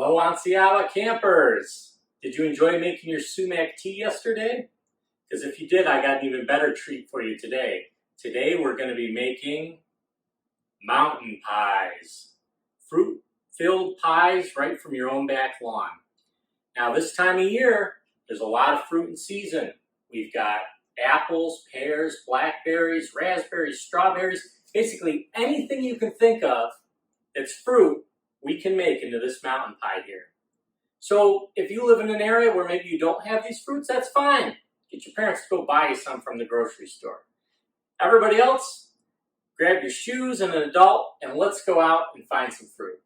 Hello, Onseyawa campers! Did you enjoy making your sumac tea yesterday? Because if you did, I got an even better treat for you today. Today we're going to be making mountain pies. Fruit-filled pies right from your own back lawn. Now this time of year, there's a lot of fruit in season. We've got apples, pears, blackberries, raspberries, strawberries, basically anything you can think of that's fruit, we can make into this mountain pie here. So if you live in an area where maybe you don't have these fruits, that's fine. Get your parents to go buy you some from the grocery store. Everybody else, grab your shoes and an adult and let's go out and find some fruit.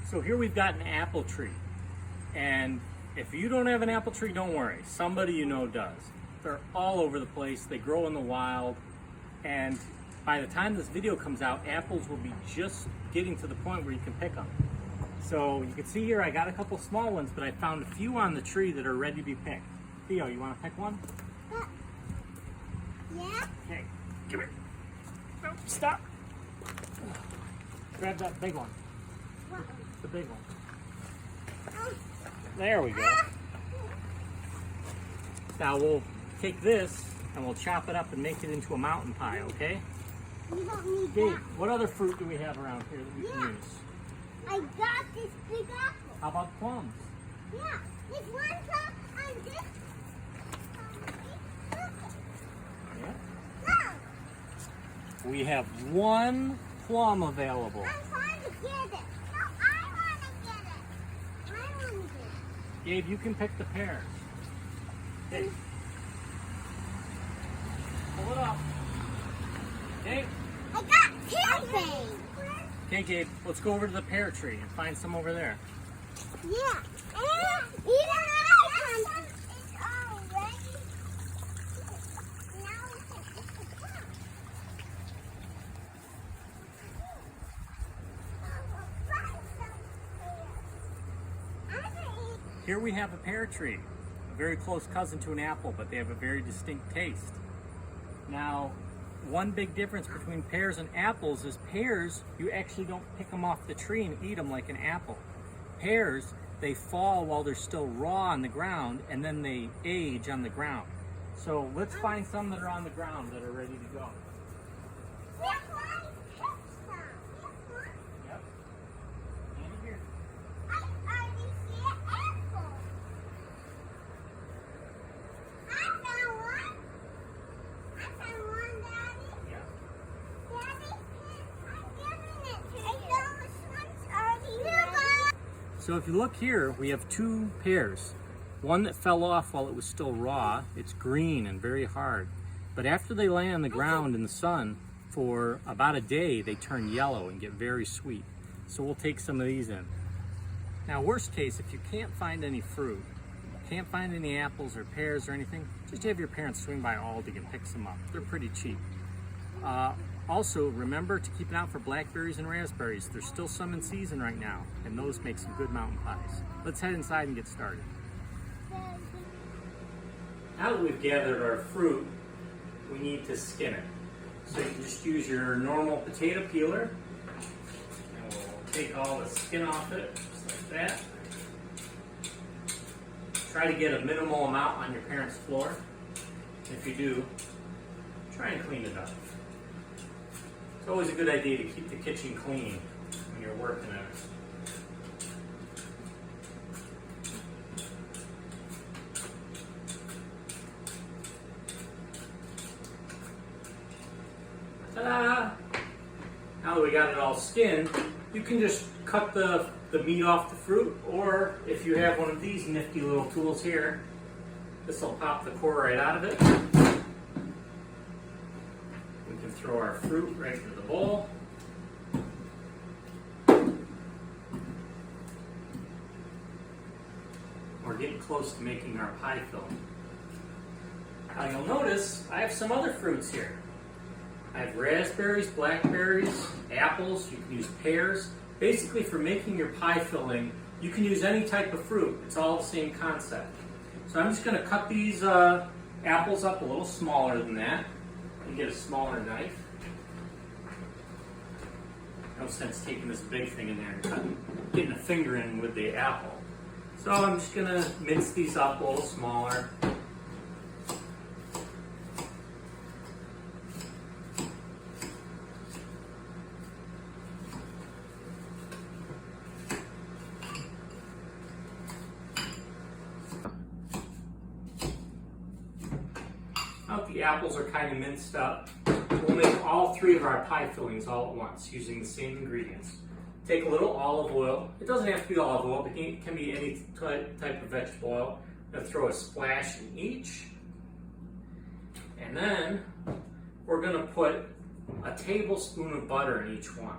So here we've got an apple tree, and if you don't have an apple tree, don't worry, somebody you know does. They're all over the place, they grow in the wild, and by the time this video comes out, apples will be just getting to the point where you can pick them. So you can see here I got a couple small ones, but I found a few on the tree that are ready to be picked. Theo, you want to pick one? Yeah. Okay, come here. No, stop. Grab that big one. The big one. There we go. Now we'll take this and we'll chop it up and make it into a mountain pie, okay? You don't need Gabe, that. what other fruit do we have around here that we can use? I got this big apple. How about plums? Yeah. There's one plum on this. Yeah. No. We have one plum available. I'm trying to get it. No, I want to get it. I want to get it. Gabe, you can pick the pears. Okay. Pull it up. Okay. I got pear things. Okay, Gabe, let's go over to the pear tree and find some over there. Yeah. And even I can. It's already. Now we can pick the plum. Here we have a pear tree, a very close cousin to an apple, but they have a very distinct taste. Now, one big difference between pears and apples is pears, you actually don't pick them off the tree and eat them like an apple. Pears, they fall while they're still raw on the ground, and then they age on the ground. So let's find some that are on the ground that are ready to go. Yep. And here. So if you look here, we have two pears. One that fell off while it was still raw. It's green and very hard. But after they lay on the ground in the sun for about a day, they turn yellow and get very sweet. So we'll take some of these in. Now, worst case, if you can't find any fruit, can't find any apples or pears or anything, just have your parents swing by Aldi and pick some up. They're pretty cheap. Also, remember to keep an eye out for blackberries and raspberries. There's still some in season right now, and those make some good mountain pies. Let's head inside and get started. Now that we've gathered our fruit, we need to skin it. So you can just use your normal potato peeler, and we'll take all the skin off it, just like that. Try to get a minimal amount on your parents' floor. If you do, try and clean it up. It's always a good idea to keep the kitchen clean when you're working in it. Ta-da! Now that we got it all skinned, you can just cut the meat off the fruit, or if you have one of these nifty little tools here, this will pop the core right out of it. We can throw our fruit right into the bowl. we're getting close to making our pie filling. Now you'll notice I have some other fruits here. I have raspberries, blackberries, apples, you can use pears. Basically for making your pie filling, you can use any type of fruit. It's all the same concept. So I'm just going to cut these apples up a little smaller than that and get a smaller knife. No sense taking this big thing in there and getting a finger in with the apple. So I'm just going to mince these up a little smaller. Now that the apples are kind of minced up, we'll make all three of our pie fillings all at once using the same ingredients. Take a little olive oil. It doesn't have to be olive oil, but it can be any type of vegetable oil. I'm going to throw a splash in each. And then we're going to put a tablespoon of butter in each one.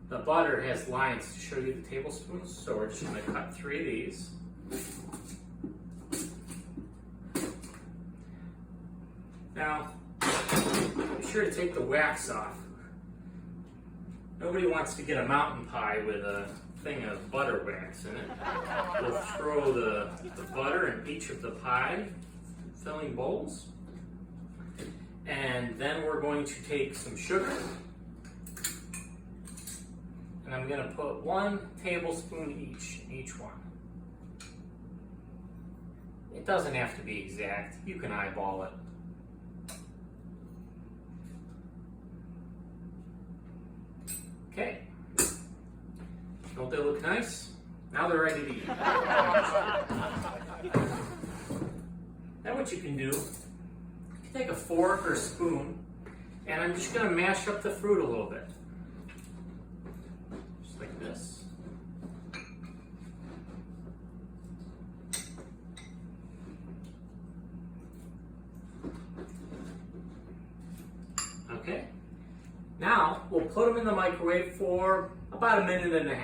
The butter has lines to show you the tablespoons, so we're just going to cut 3 of these. Now, be sure to take the wax off. Nobody wants to get a mountain pie with a thing of butter wax in it. We'll throw the butter in each of the pie filling bowls. And then we're going to take some sugar. And I'm going to put 1 tablespoon each in each one. It doesn't have to be exact. You can eyeball it. Okay, don't they look nice? Now they're ready to eat. Now what you can do, you can take a fork or a spoon, and I'm just going to mash up the fruit a little bit. Just like this. Okay. Now, we'll put them in the microwave for about 1.5 minutes.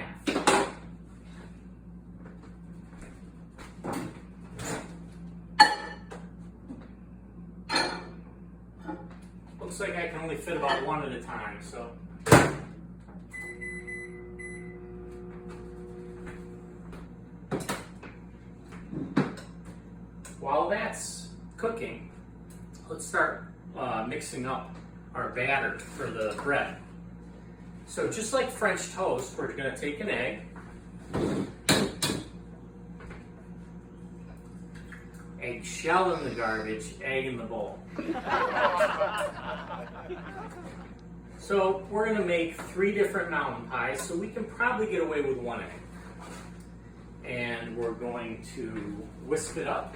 Looks like I can only fit about 1 at a time, so. While that's cooking, let's start mixing up our batter for the bread. So just like French toast, we're going to take an egg, egg shell in the garbage, egg in the bowl. So we're going to make 3 different mountain pies, so we can probably get away with 1 egg. And we're going to whisk it up.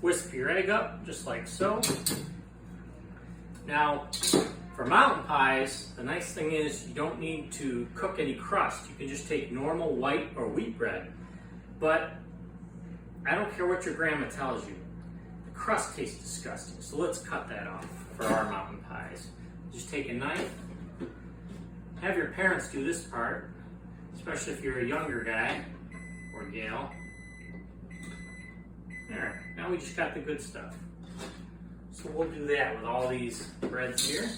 Whisk your egg up, just like so. Now, for mountain pies, the nice thing is you don't need to cook any crust. You can just take normal white or wheat bread. But I don't care what your grandma tells you, the crust tastes disgusting. So let's cut that off for our mountain pies. Just take a knife, have your parents do this part, especially if you're a younger guy or gal. There, now we just got the good stuff. So we'll do that with all these breads here.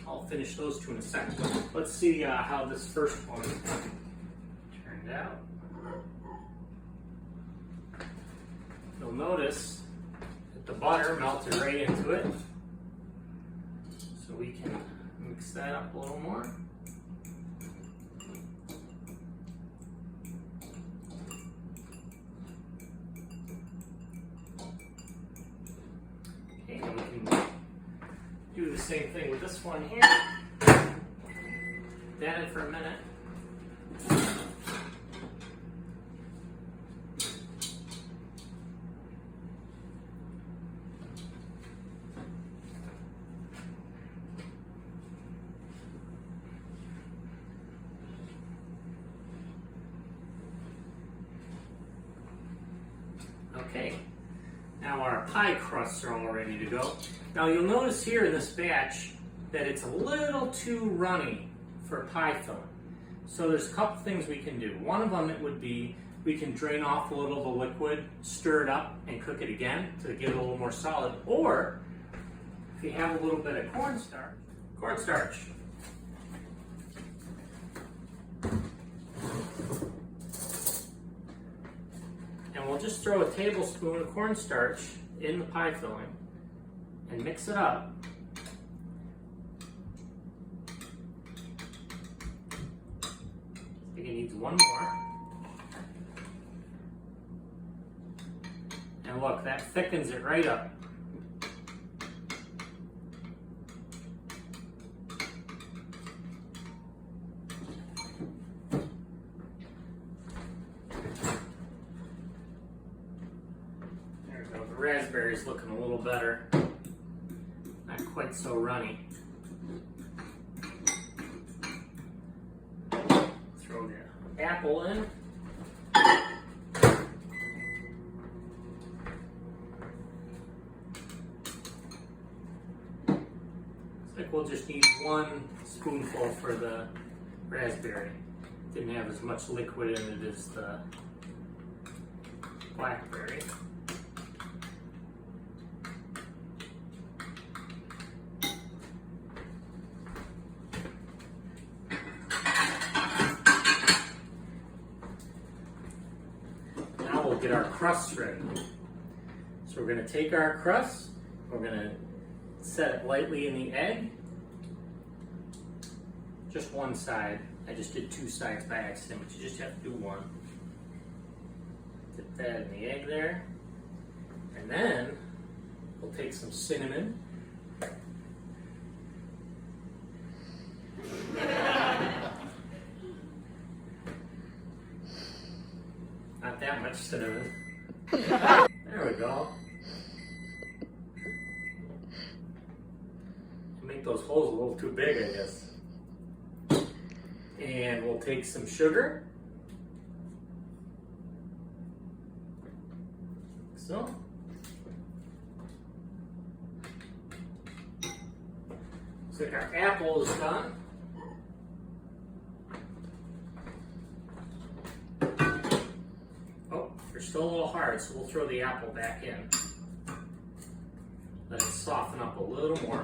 I'll finish those 2 in a second. Let's see how this first one turned out. You'll notice that the butter melted right into it. So we can mix that up a little more. same thing with this one here. That in for a minute. Okay, now our pie crusts are all ready to go. Now you'll notice here in this batch that it's a little too runny for pie filling. So there's a couple things we can do. One of them it would be we can drain off a little of the liquid, stir it up, and cook it again to get it a little more solid. Or if you have a little bit of cornstarch. And we'll just throw a tablespoon of cornstarch in the pie filling and mix it up. I think it needs one more. And look, that thickens it right up. There we go. The raspberry's looking a little better. Not quite so runny. Throw the apple in. We'll just need 1 spoonful for the raspberry. Didn't have as much liquid in it as the blackberry. Now we'll get our crusts ready. So we're going to take our crust, we're going to set it lightly in the egg. Just one side. I just did 2 sides by accident, but you just have to do one. Dip that in the egg there. And then we'll take some cinnamon. Not that much cinnamon. There we go. Make those holes a little too big, I guess. And we'll take some sugar. So. Looks like our apple is done. Oh, they're still a little hard, so we'll throw the apple back in. Let it soften up a little more.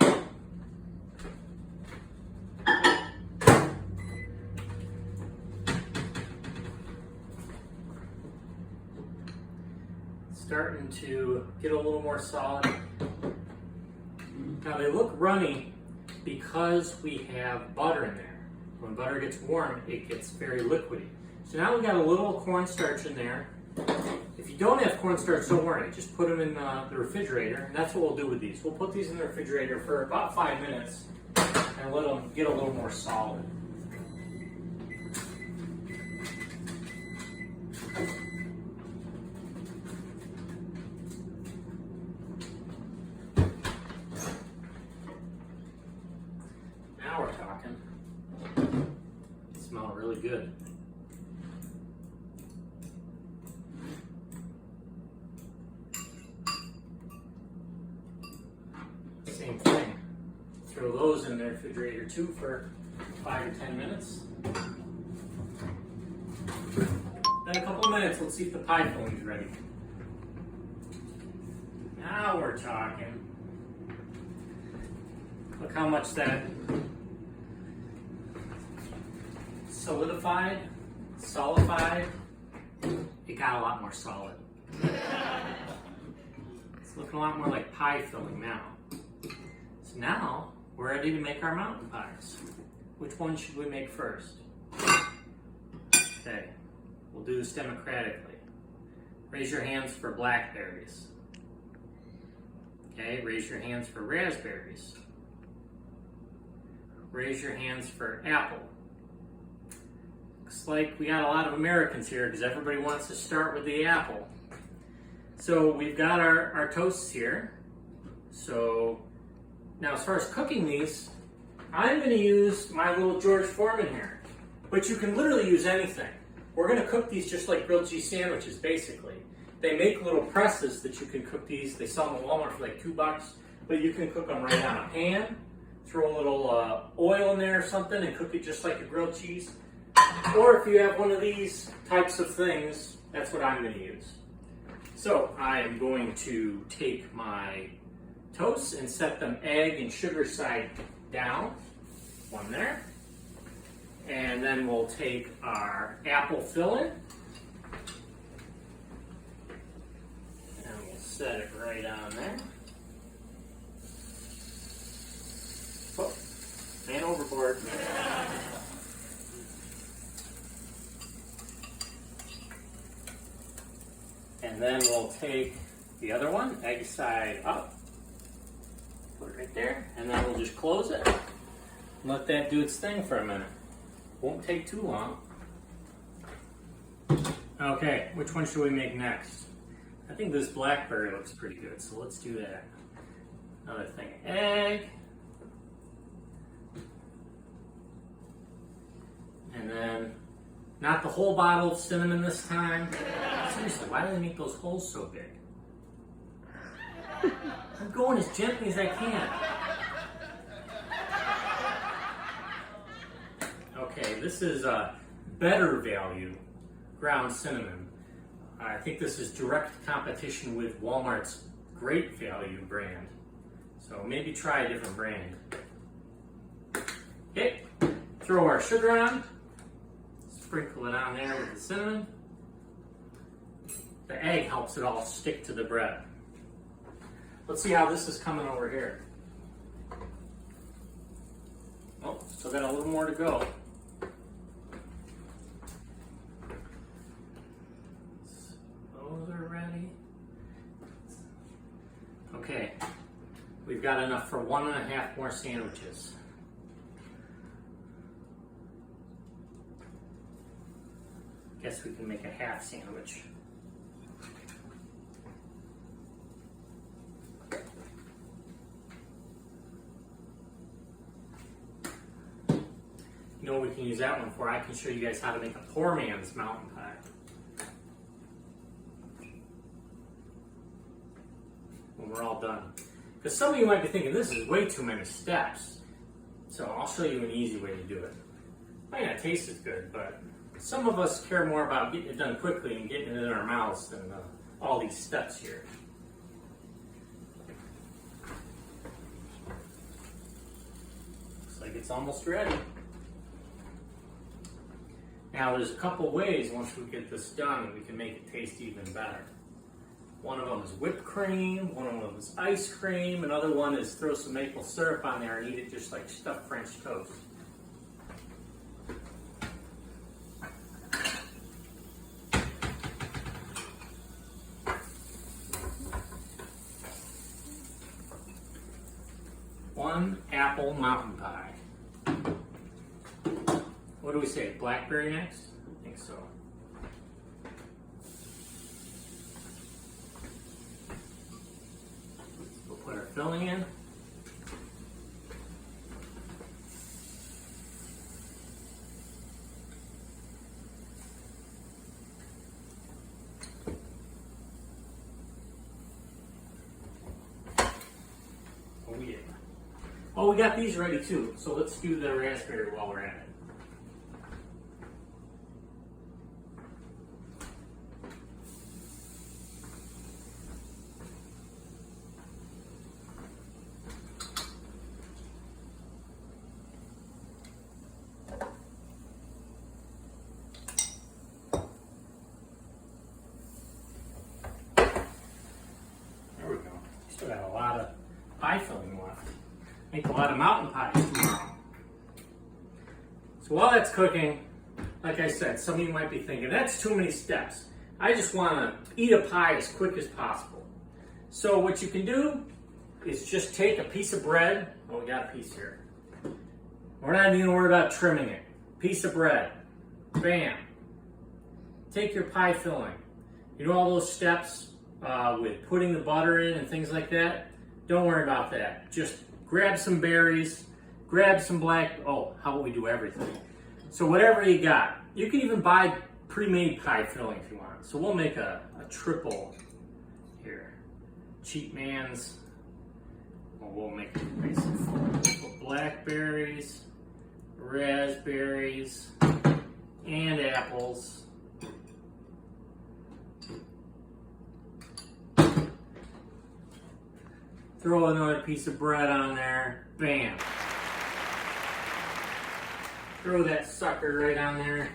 Starting to get a little more solid. Now they look runny because we have butter in there. When butter gets warm, it gets very liquidy. So now we've got a little cornstarch in there. If you don't have cornstarch, don't worry. Just put them in the refrigerator, and that's what we'll do with these. We'll put these in the refrigerator for about 5 minutes and let them get a little more solid. Now we're talking. They smell really good. Same thing. Throw those in the refrigerator too for 5 to 10 minutes. Then a couple of minutes, let's see if the pie filling is ready. Now we're talking. Look how much that solidified. It got a lot more solid. It's looking a lot more like pie filling now. So now we're ready to make our mountain pies. Which one should we make first? Okay, we'll do this democratically. Raise your hands for blackberries. Okay, raise your hands for raspberries. raise your hands for apple. Looks like we got a lot of Americans here because everybody wants to start with the apple. So we've got our toasts here. So now as far as cooking these, I'm going to use my little George Foreman here. But you can literally use anything. We're going to cook these just like grilled cheese sandwiches, basically. They make little presses that you can cook these. They sell them at Walmart for like $2, but you can cook them right on a pan. Throw a little oil in there or something and cook it just like a grilled cheese. Or if you have one of these types of things, that's what I'm going to use. So I am going to take my toasts and set them egg and sugar side down. One there. And then we'll take our apple filling. And we'll set it right on there. Oh, man overboard. And then we'll take the other one, egg side up. Put it right there. And then we'll just close it. Let that do its thing for a minute. Won't take too long. Okay, which one should we make next? I think this blackberry looks pretty good, so let's do that. Another thing, egg. And then, not the whole bottle of cinnamon this time. Seriously, why do they make those holes so big? I'm going as gently as I can. Okay, this is a better value ground cinnamon. I think this is direct competition with Walmart's Great Value brand. So maybe try a different brand. Okay, throw our sugar on. Sprinkle it on there with the cinnamon. The egg helps it all stick to the bread. Let's see how this is coming over here. Oh, still got a little more to go. Those are ready. Okay, we've got enough for 1.5 more sandwiches. Guess we can make a half sandwich. You know what we can use that one for? I can show you guys how to make a poor man's mountain pie. When we're all done. Because some of you might be thinking, this is way too many steps. So I'll show you an easy way to do it. Might not taste as good, but some of us care more about getting it done quickly and getting it in our mouths than all these steps here. Looks like it's almost ready. Now there's a couple ways once we get this done we can make it taste even better. One of them is whipped cream, one of them is ice cream, another one is throw some maple syrup on there and eat it just like stuffed French toast. One apple mountain pie. What do we say? Blackberry next? I think so. We'll put our filling in. Oh yeah. Oh, we got these ready too. So let's do the raspberry while we're at it. Still got a lot of pie filling left. Make a lot of mountain pies tomorrow. So while that's cooking, like I said, some of you might be thinking, that's too many steps. I just want to eat a pie as quick as possible. So what you can do is just take a piece of bread. Oh, we got a piece here. We're not even gonna worry about trimming it. Piece of bread. Bam. Take your pie filling. You know all those steps with putting the butter in and things like that? Don't worry about that. Just grab some berries, grab some how about we do everything? So whatever you got. You can even buy pre-made pie filling if you want. So we'll make a triple here. Cheap man's. Well, we'll make it nice and full. We'll put blackberries, raspberries, and apples. Throw another piece of bread on there. Bam. Throw that sucker right on there.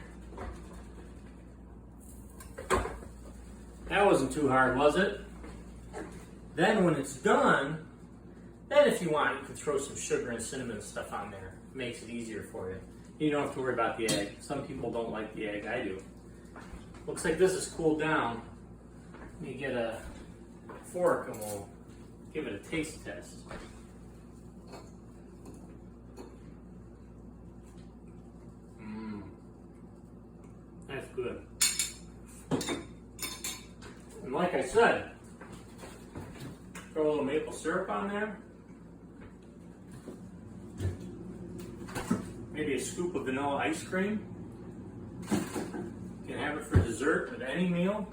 That wasn't too hard, was it? Then when it's done, then if you want, you can throw some sugar and cinnamon and stuff on there. It makes it easier for you. You don't have to worry about the egg. Some people don't like the egg. I do. Looks like this is cooled down. Let me get a fork and we'll give it a taste test. That's good. And like I said, throw a little maple syrup on there. Maybe a scoop of vanilla ice cream. You can have it for dessert with any meal.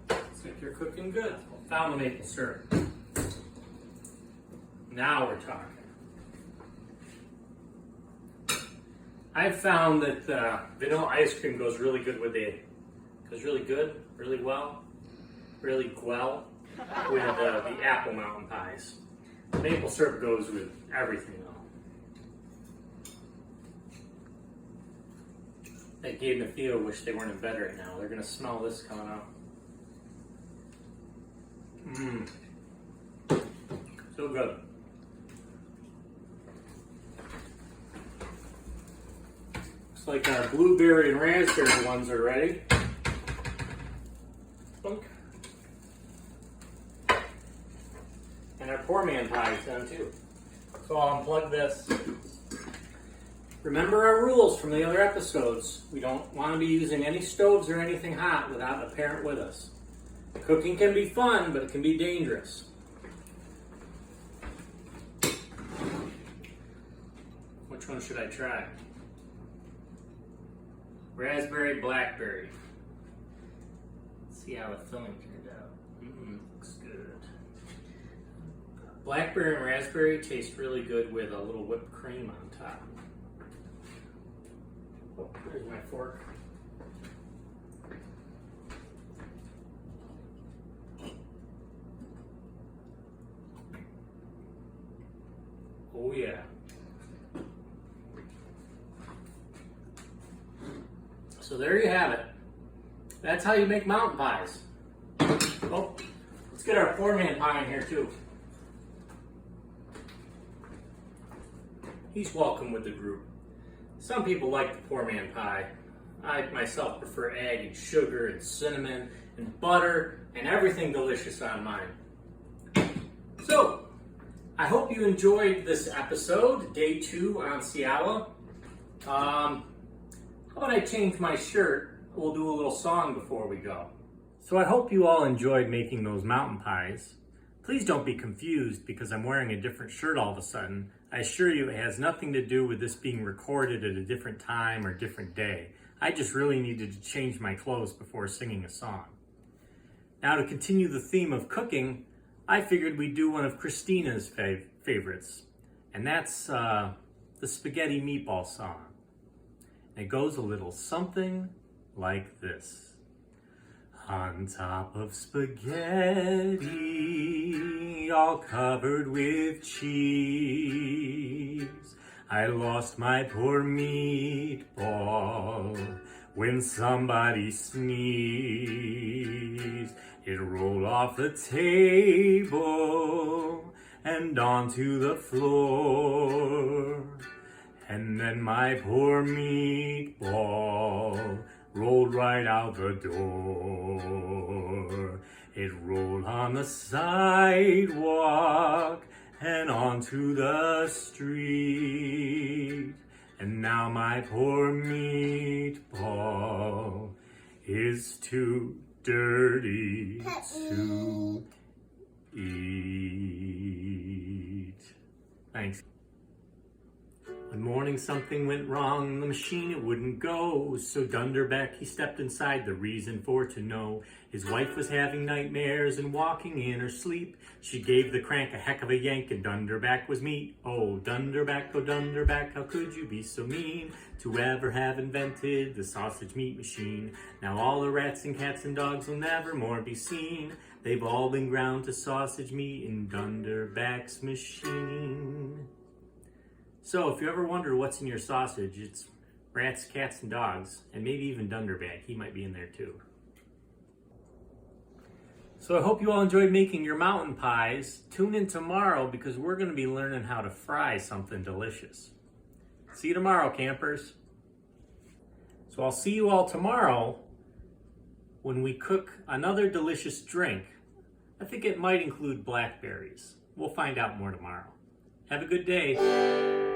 Looks like you're cooking good. Found the maple syrup. Now we're talking. I've found that vanilla ice cream goes really good with the apple mountain pies. Maple syrup goes with everything though. That gave me Theo wish they weren't in bed right now. They're gonna smell this coming out. So good. Looks like our blueberry and raspberry ones are ready. Bunk. And our poor man pie is done too. So I'll unplug this. Remember our rules from the other episodes. We don't want to be using any stoves or anything hot without a parent with us. Cooking can be fun, but it can be dangerous. Which one should I try? Raspberry, blackberry. Let's see how the filling turned out. Looks good. Blackberry and raspberry taste really good with a little whipped cream on top. Oh, there's my fork. Oh yeah. So there you have it. That's how you make mountain pies. Oh, let's get our poor man pie in here too. He's welcome with the group. Some people like the poor man pie. I myself prefer egg and sugar and cinnamon and butter and everything delicious on mine. So, I hope you enjoyed this episode, day 2 on Onseyawa. How about I change my shirt? We'll do a little song before we go. So I hope you all enjoyed making those mountain pies. Please don't be confused because I'm wearing a different shirt all of a sudden. I assure you it has nothing to do with this being recorded at a different time or different day. I just really needed to change my clothes before singing a song. Now to continue the theme of cooking, I figured we'd do one of Christina's favorites. And that's the spaghetti meatball song. It goes a little something like this. On top of spaghetti, all covered with cheese, I lost my poor meatball when somebody sneezed. It rolled off the table and onto the floor. And then my poor meatball rolled right out the door. It rolled on the sidewalk and onto the street. And now my poor meatball is too dirty to eat. Thanks. One morning something went wrong, the machine it wouldn't go. So Dunderbeck he stepped inside, the reason for to know. His wife was having nightmares and walking in her sleep. She gave the crank a heck of a yank and Dunderback was meat. Oh Dunderback, how could you be so mean to ever have invented the sausage meat machine? Now all the rats and cats and dogs will never more be seen. They've all been ground to sausage meat in Dunderback's machine. So if you ever wonder what's in your sausage, it's rats, cats, and dogs, and maybe even Dunderback. He might be in there too. So I hope you all enjoyed making your mountain pies. Tune in tomorrow because we're going to be learning how to fry something delicious. See you tomorrow, campers. So I'll see you all tomorrow when we cook another delicious drink. I think it might include blackberries. We'll find out more tomorrow. Have a good day.